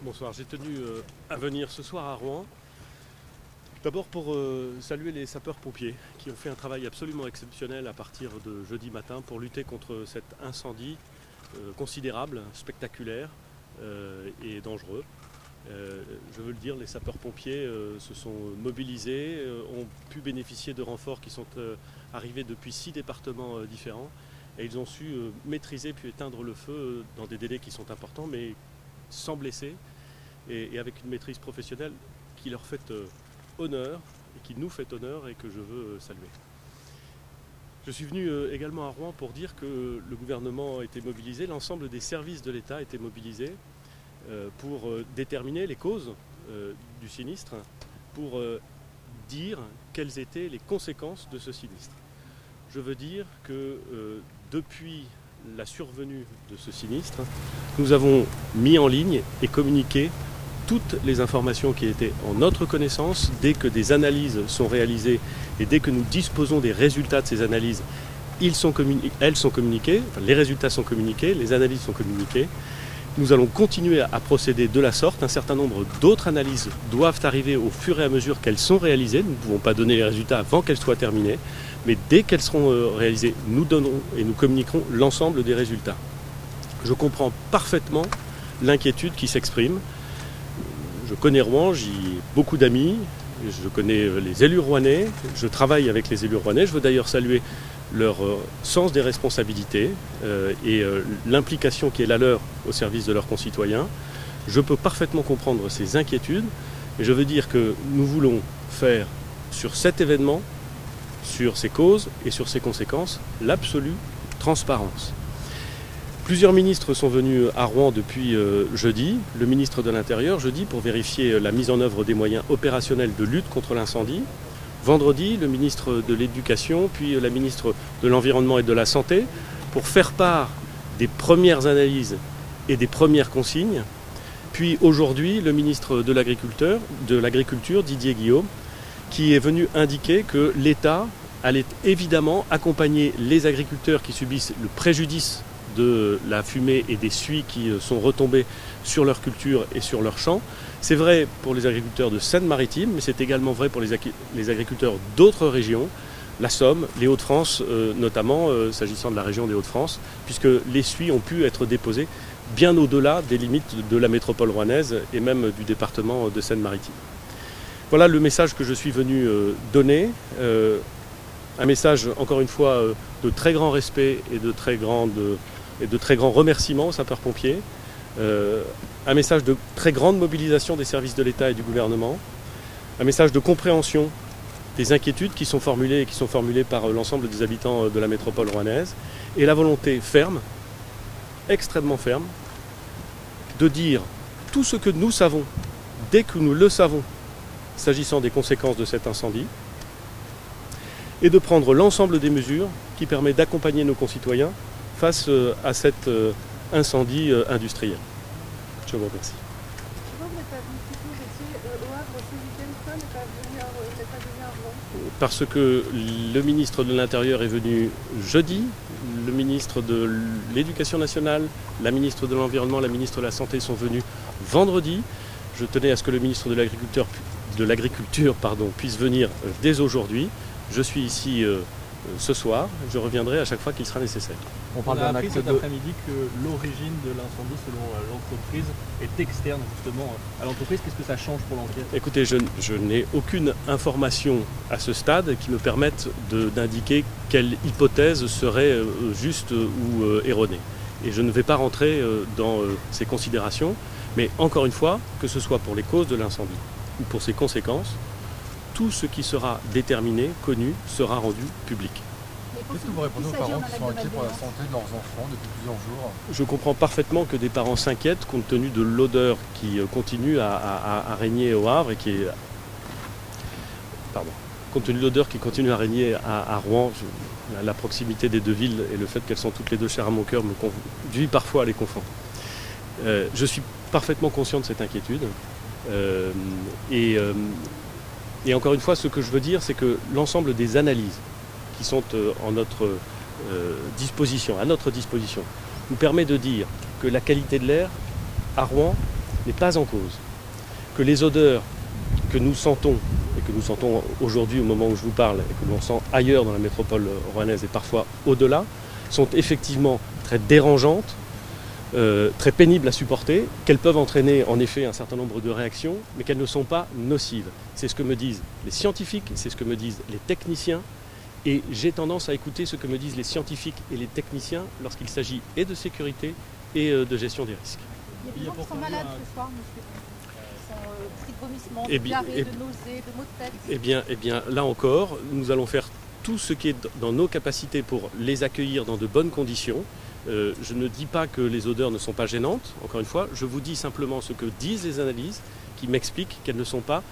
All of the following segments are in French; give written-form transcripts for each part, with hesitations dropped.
Bonsoir, j'ai tenu à venir ce soir à Rouen. D'abord pour saluer les sapeurs-pompiers qui ont fait un travail absolument exceptionnel à partir de jeudi matin pour lutter contre cet incendie considérable, spectaculaire et dangereux. Je veux le dire, les sapeurs-pompiers se sont mobilisés, ont pu bénéficier de renforts qui sont arrivés depuis 6 départements différents et ils ont su maîtriser puis éteindre le feu dans des délais qui sont importants mais sans blesser et avec une maîtrise professionnelle qui leur fait honneur et qui nous fait honneur et que je veux saluer. Je suis venu également à Rouen pour dire que le gouvernement a été mobilisé, l'ensemble des services de l'État a été mobilisé pour déterminer les causes du sinistre, pour dire quelles étaient les conséquences de ce sinistre. Je veux dire que depuis la survenue de ce sinistre, nous avons mis en ligne et communiqué toutes les informations qui étaient en notre connaissance. Dès que des analyses sont réalisées et dès que nous disposons des résultats de ces analyses, elles sont communiquées, enfin, les résultats sont communiqués, les analyses sont communiquées. Nous allons continuer à procéder de la sorte. Un certain nombre d'autres analyses doivent arriver au fur et à mesure qu'elles sont réalisées. Nous ne pouvons pas donner les résultats avant qu'elles soient terminées. Mais dès qu'elles seront réalisées, nous donnerons et nous communiquerons l'ensemble des résultats. Je comprends parfaitement l'inquiétude qui s'exprime. Je connais Rouen, j'y ai beaucoup d'amis, je connais les élus rouennais, je travaille avec les élus rouennais. Je veux d'ailleurs saluer leur sens des responsabilités et l'implication qui est la leur au service de leurs concitoyens. Je peux parfaitement comprendre ces inquiétudes et je veux dire que nous voulons faire sur cet événement, sur ses causes et sur ses conséquences, l'absolue transparence. Plusieurs ministres sont venus à Rouen depuis jeudi, le ministre de l'Intérieur jeudi pour vérifier la mise en œuvre des moyens opérationnels de lutte contre l'incendie. Vendredi, le ministre de l'Éducation, puis la ministre de l'Environnement et de la Santé, pour faire part des premières analyses et des premières consignes. Puis aujourd'hui, le ministre de l'Agriculture, Didier Guillaume, qui est venu indiquer que l'État allait évidemment accompagner les agriculteurs qui subissent le préjudice de la fumée et des suies qui sont retombées sur leur culture et sur leurs champs. C'est vrai pour les agriculteurs de Seine-Maritime, mais c'est également vrai pour les agriculteurs d'autres régions, la Somme, les Hauts-de-France notamment, s'agissant de la région des Hauts-de-France, puisque les suies ont pu être déposées bien au-delà des limites de la métropole rouennaise et même du département de Seine-Maritime. Voilà le message que je suis venu donner, un message encore une fois de très grand respect et de très grands remerciements aux sapeurs-pompiers, un message de très grande mobilisation des services de l'État et du gouvernement, un message de compréhension des inquiétudes qui sont formulées par l'ensemble des habitants de la métropole rouennaise, et la volonté ferme, extrêmement ferme, de dire tout ce que nous savons, dès que nous le savons, s'agissant des conséquences de cet incendie, et de prendre l'ensemble des mesures qui permettent d'accompagner nos concitoyens face à cet incendie industriel. Je vous remercie. Pourquoi vous n'êtes pas venu plus tôt? Vous étiez au Havre ce week-end, pourquoi ne pas venir à Rouen? Parce que le ministre de l'Intérieur est venu jeudi, le ministre de l'Éducation nationale, la ministre de l'Environnement, la ministre de la Santé sont venus vendredi. Je tenais à ce que le ministre de l'Agriculture puisse venir dès aujourd'hui. Je suis ici ce soir, je reviendrai à chaque fois qu'il sera nécessaire. On a appris cet après-midi que l'origine de l'incendie, selon l'entreprise, est externe justement à l'entreprise. Qu'est-ce que ça change pour l'enquête? Écoutez, je n'ai aucune information à ce stade qui me permette d'indiquer quelle hypothèse serait juste ou erronée. Et je ne vais pas rentrer dans ces considérations, mais encore une fois, que ce soit pour les causes de l'incendie ou pour ses conséquences, tout ce qui sera déterminé, connu, sera rendu public. Qu'est-ce que vous répondez aux parents qui sont inquiets pour la santé de leurs enfants depuis plusieurs jours? Je comprends parfaitement que des parents s'inquiètent compte tenu de l'odeur qui continue à régner au Havre et compte tenu de l'odeur qui continue à régner à Rouen, la proximité des deux villes et le fait qu'elles sont toutes les deux chères à mon cœur me conduit parfois à les confondre. Je suis parfaitement conscient de cette inquiétude et encore une fois, ce que je veux dire, c'est que l'ensemble des analyses qui sont à notre disposition, nous permet de dire que la qualité de l'air à Rouen n'est pas en cause. Que les odeurs que nous sentons, et que nous sentons aujourd'hui au moment où je vous parle, et que l'on sent ailleurs dans la métropole rouennaise et parfois au-delà, sont effectivement très dérangeantes, très pénibles à supporter, qu'elles peuvent entraîner en effet un certain nombre de réactions, mais qu'elles ne sont pas nocives. C'est ce que me disent les scientifiques, c'est ce que me disent les techniciens, et j'ai tendance à écouter ce que me disent les scientifiques et les techniciens lorsqu'il s'agit et de sécurité et de gestion des risques. Il y a des gens qui sont malades ce soir, monsieur. Ils sont pris de vomissements, Eh de bien, diarrhée, de nausées, de maux de tête. Eh bien, là encore, nous allons faire tout ce qui est dans nos capacités pour les accueillir dans de bonnes conditions. Je ne dis pas que les odeurs ne sont pas gênantes, encore une fois, je vous dis simplement ce que disent les analyses qui m'expliquent qu'elles ne sont pas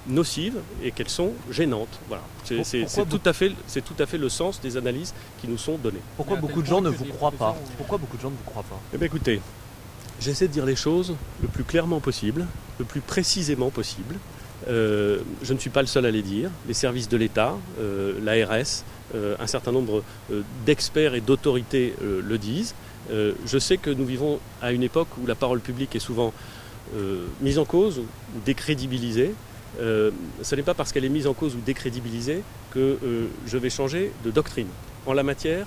nocives et qu'elles sont gênantes. Voilà. C'est tout à fait le sens des analyses qui nous sont données. Pourquoi beaucoup de gens ne vous croient pas? Pourquoi beaucoup de gens ne vous croient pas? Eh bien écoutez, j'essaie de dire les choses le plus clairement possible, le plus précisément possible. Je ne suis pas le seul à les dire. Les services de l'État, l'ARS, un certain nombre d'experts et d'autorités le disent. Je sais que nous vivons à une époque où la parole publique est souvent mise en cause ou décrédibilisée. Ce n'est pas parce qu'elle est mise en cause ou décrédibilisée que je vais changer de doctrine. En la matière,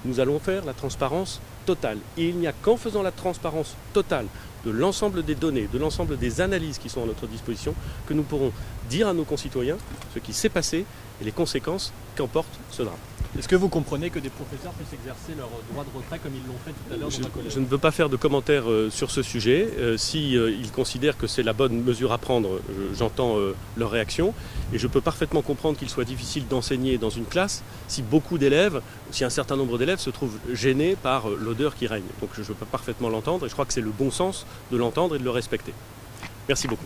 nous allons faire la transparence totale. Et il n'y a qu'en faisant la transparence totale de l'ensemble des données, de l'ensemble des analyses qui sont à notre disposition, que nous pourrons dire à nos concitoyens ce qui s'est passé et les conséquences qu'emporte ce drame. Est-ce que vous comprenez que des professeurs puissent exercer leur droit de retrait comme ils l'ont fait tout à l'heure dans un collège? Je ne veux pas faire de commentaires sur ce sujet. Si ils considèrent que c'est la bonne mesure à prendre, j'entends leur réaction. Et je peux parfaitement comprendre qu'il soit difficile d'enseigner dans une classe si beaucoup d'élèves, si un certain nombre d'élèves se trouvent gênés par l'odeur qui règne. Donc je peux parfaitement l'entendre et je crois que c'est le bon sens de l'entendre et de le respecter. Merci beaucoup.